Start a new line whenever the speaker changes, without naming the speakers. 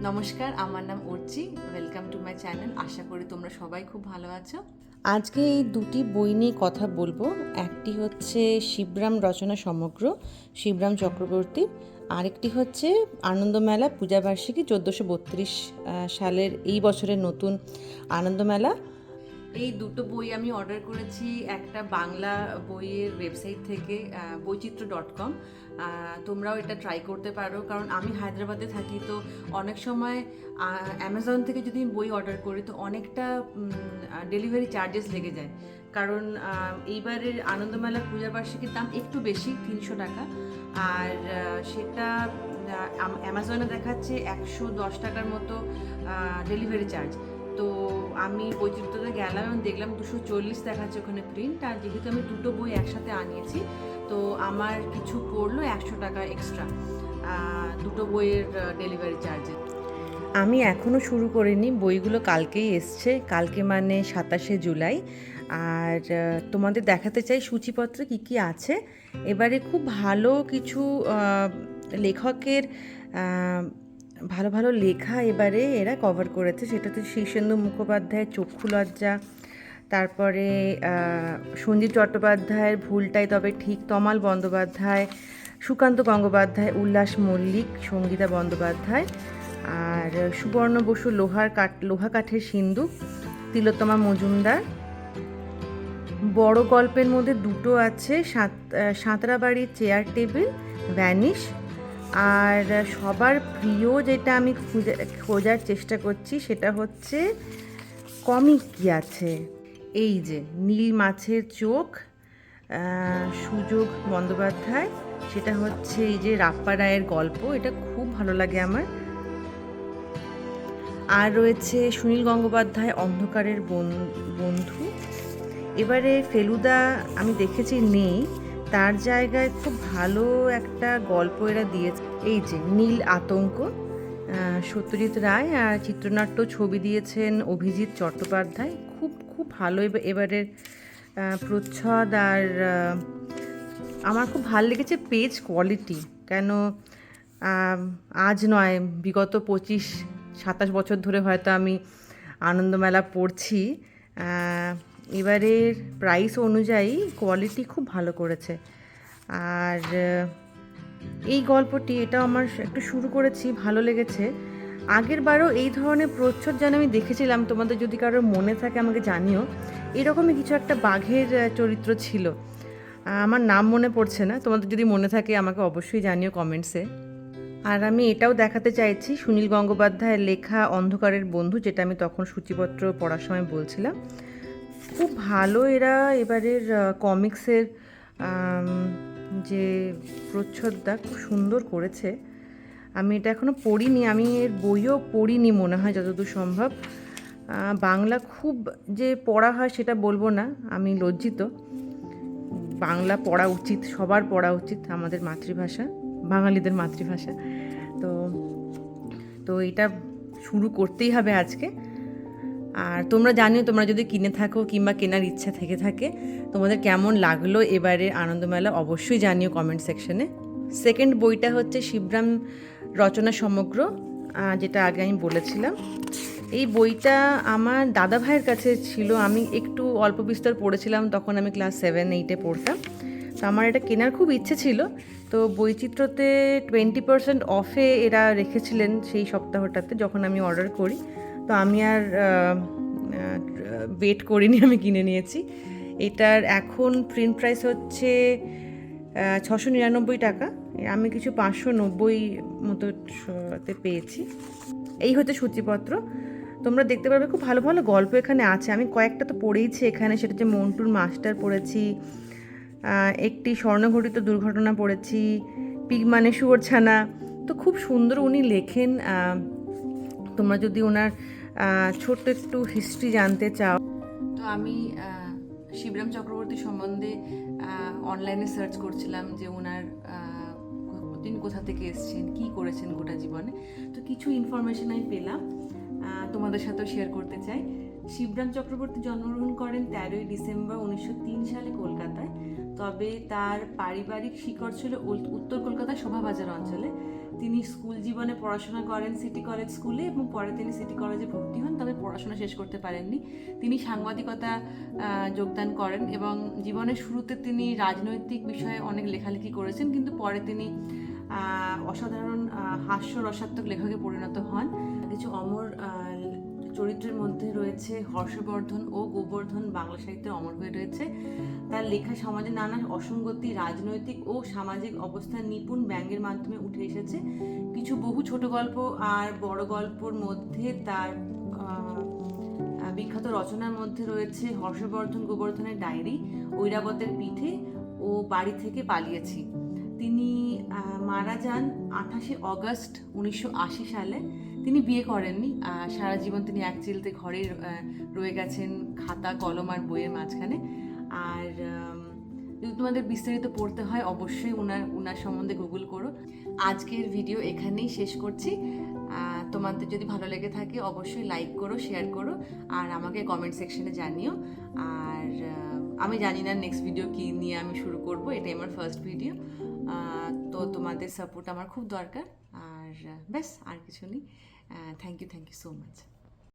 নমস্কার, আমার নাম Archi. Welcome to my channel. আশা করি তোমরা সবাই খুব ভালো আছো।
আজকে এই দুটি বই নিয়ে কথা বলবো। একটি হচ্ছে শিবরাম রচনা সমগ্র, শিবরাম চক্রবর্তী। আরেকটি হচ্ছে আনন্দমেলা পূজাবার্ষিকী 1432 সালের এই বছরের নতুন আনন্দমেলা।
এই দুটো বই আমি অর্ডার করেছি একটা বাংলা বইয়ের ওয়েবসাইট থেকে, বৈচিত্র্য.com। তোমরাও এটা ট্রাই করতে পারো, কারণ আমি হায়দ্রাবাদে থাকি, তো অনেক সময় অ্যামাজন থেকে যদি বই অর্ডার করি তো অনেকটা ডেলিভারি চার্জেস লেগে যায়, কারণ এইবারের আনন্দমেলার পূজাবার্ষিকীর দাম একটু বেশি, 300 টাকা। আর সেটা অ্যামাজনে দেখাচ্ছে 110 টাকার মতো ডেলিভারি চার্জ। তো আমি বৈচিত্র্যতে গেলাম এবং দেখলাম 240 দেখাচ্ছে ওখানে প্রিন্ট। আর যেহেতু আমি দুটো বই একসাথে আনিয়েছি, তো আমার কিছু পড়লো 100 টাকা এক্সট্রা দুটো বইয়ের ডেলিভারি চার্জে।
আমি এখনও শুরু করিনি, বইগুলো কালকেই এসছে, কালকে মানে 27শে জুলাই। আর তোমাদের দেখাতে চাই সূচিপত্রে কী কী আছে। এবারে খুব ভালো কিছু লেখকের ভালো ভালো লেখা এবারে এরা কভার করেছে। সেটাতে শীর্ষেন্দু মুখোপাধ্যায়ের চক্ষু লজ্জা, তারপরে সঞ্জীব চট্টোপাধ্যায়ের ভুলটাই তবে ঠিক, তমাল বন্দ্যোপাধ্যায়, সুকান্ত গঙ্গোপাধ্যায়, উল্লাস মল্লিক, সঙ্গীতা বন্দ্যোপাধ্যায়, আর সুবর্ণ বসু লোহা কাঠের সিন্ধুক, তিলোত্তমা মজুমদার। বড় গল্পের মধ্যে দুটো আছে, সাঁতরাবাড়ির চেয়ার টেবিল, ভ্যানিশ। আর সবার প্রিয় যেটা আমি খোঁজার চেষ্টা করছি সেটা হচ্ছে কমিক কী আছে। এই যে নীল মাছের চোখ, সুযোগ বন্দ্যোপাধ্যায়, সেটা হচ্ছে এই যে রাপ্পা রায়ের গল্প, এটা খুব ভালো লাগে আমার। আর রয়েছে সুনীল গঙ্গোপাধ্যায় অন্ধকারের বন্ধু। এবারে ফেলুদা আমি দেখেছি নেই, তার জায়গায় খুব ভালো একটা গল্প এরা দিয়েছে, এই যে নীল আতঙ্ক, সত্যজিৎ রায়। আর চিত্রনাট্য ছবি দিয়েছেন অভিজিৎ চট্টোপাধ্যায়। খুব খুব ভালো এবারের প্রচ্ছদ। আর আমার খুব ভালো লেগেছে পেজ কোয়ালিটি, কেন আজ নয়, বিগত 25-27 বছর ধরে হয়তো আমি আনন্দমেলা পড়ছি। এবারের প্রাইস অনুযায়ী কোয়ালিটি খুব ভালো করেছে। আর এই গল্পটি, এটা আমার একটু শুরু করেছি, ভালো লেগেছে। আগের বারও এই ধরনের প্রচ্ছদ যেন আমি দেখেছিলাম, তোমাদের যদি কারোর মনে থাকে আমাকে জানিও। এরকমই কিছু একটা বাঘের চরিত্র ছিল, আমার নাম মনে পড়ছে না, তোমাদের যদি মনে থাকে আমাকে অবশ্যই জানিও কমেন্টসে। আর আমি এটাও দেখাতে চাইছি সুনীল গঙ্গোপাধ্যায়ের লেখা অন্ধকারের বন্ধু, যেটা আমি তখন সূচিপত্র পড়ার সময় বলছিলাম। খুব ভালো এরা এবারের কমিক্সের যে প্রচ্ছদটা খুব সুন্দর করেছে। আমি এটা এখনও পড়িনি, আমি এর বইও পড়িনি মনে হয় যতদূর সম্ভব। বাংলা খুব যে পড়া হয় সেটা বলবো না, আমি লজ্জিত। বাংলা পড়া উচিত, সবার পড়া উচিত, আমাদের মাতৃভাষা, বাঙালিদের মাতৃভাষা। তো তো এটা শুরু করতেই হবে আজকে। আর তোমরা জানিও, তোমরা যদি কিনে থাকো কিংবা কেনার ইচ্ছা থেকে থাকে, তোমাদের কেমন লাগলো এবারে আনন্দমেলা, অবশ্যই জানিও কমেন্ট সেকশনে। সেকেন্ড বইটা হচ্ছে শিবরাম রচনা সমগ্র, যেটা আগে আমি বলেছিলাম। এই বইটা আমার দাদা ভাইয়ের কাছে ছিল, আমি একটু অল্প বিস্তর পড়েছিলাম, তখন আমি ক্লাস 7-8-এ পড়তাম। তো আমার এটা কেনার খুব ইচ্ছে ছিল। তো বৈচিত্র্যতে 20% অফে এরা রেখেছিলেন সেই সপ্তাহটাতে, যখন আমি অর্ডার করি। তো আমি আর ওয়েট করিনি, আমি কিনে নিয়েছি। এটার এখন প্রিন্ট প্রাইস হচ্ছে 699 টাকা। আমি কিছু 590 মতোতে পেয়েছি। এই হচ্ছে সূচিপত্র, তোমরা দেখতে পারবে খুব ভালো ভালো গল্প এখানে আছে। আমি কয়েকটা তো পড়েইছি এখানে, সেটা হচ্ছে মন্টুর মাস্টার পড়েছি, একটি স্বর্ণঘটিত দুর্ঘটনা পড়েছি, পিগ মানে শুয়োরছানা। তো খুব সুন্দর উনি লেখেন। তোমরা যদি ওনার ছোট্ট একটু হিস্ট্রি জানতে চাও,
তো আমি শিবরাম চক্রবর্তী সম্বন্ধে অনলাইনে সার্চ করছিলাম যে ওনার তিনি কোথা থেকে এসেছেন, কী করেছেন গোটা জীবনে। তো কিছু ইনফরমেশন আমি পেলাম, তোমাদের সাথেও শেয়ার করতে চাই। শিবরাম চক্রবর্তী জন্মগ্রহণ করেন 13ই ডিসেম্বর 1903 সালে কলকাতায়। তবে তার পারিবারিক শিকড় ছিল উত্তর কলকাতার শোভাবাজার অঞ্চলে। তিনি স্কুল জীবনে পড়াশোনা করেন সিটি কলেজ স্কুলে এবং পরে তিনি সিটি কলেজে ভর্তি হন, তবে পড়াশোনা শেষ করতে পারেননি। তিনি সাংবাদিকতা যোগদান করেন এবং জীবনের শুরুতে তিনি রাজনৈতিক বিষয়ে অনেক লেখালেখি করেছেন, কিন্তু পরে তিনি অসাধারণ হাস্যরসাত্মক লেখকে পরিণত হন। কিছু অমর চরিত্রের মধ্যে রয়েছে হর্ষবর্ধন ও গোবর্ধন, বাংলা সাহিত্যে অমর হয়ে রয়েছে। তার লেখা সমাজে নানা অসঙ্গতি, রাজনৈতিক ও সামাজিক অবস্থার নিপুণ ব্যঙ্গের মাধ্যমে উঠে এসেছে। কিছু বহু ছোট গল্প আর বড় গল্পর মধ্যে তার বিখ্যাত রচনার মধ্যে রয়েছে হর্ষবর্ধন গোবর্ধনের ডায়েরি, ঐরাবতের পিঠে ও বাড়ি থেকে পালিয়েছি। তিনি মারা যান 28শে অগস্ট 1980 সালে। তিনি বিয়ে করেননি, সারা জীবন তিনি এক চিলতে ঘরে রয়ে গেছেন, খাতা কলম আর বইয়ের মাঝখানে। আর যদি তোমাদের বিস্তারিত পড়তে হয় অবশ্যই ওনার সম্বন্ধে গুগল করো। আজকের ভিডিও এখানেই শেষ করছি। তোমাদের যদি ভালো লেগে থাকে অবশ্যই লাইক করো, শেয়ার করো আর আমাকে কমেন্ট সেকশনে জানিও। আর আমি জানি না নেক্সট ভিডিও কী নিয়ে আমি শুরু করব, এটাই আমার ফার্স্ট ভিডিও, তো তোমাদের সাপোর্ট আমার খুব দরকার। আর ব্যাস, আর কিছু নেই। Thank you so much.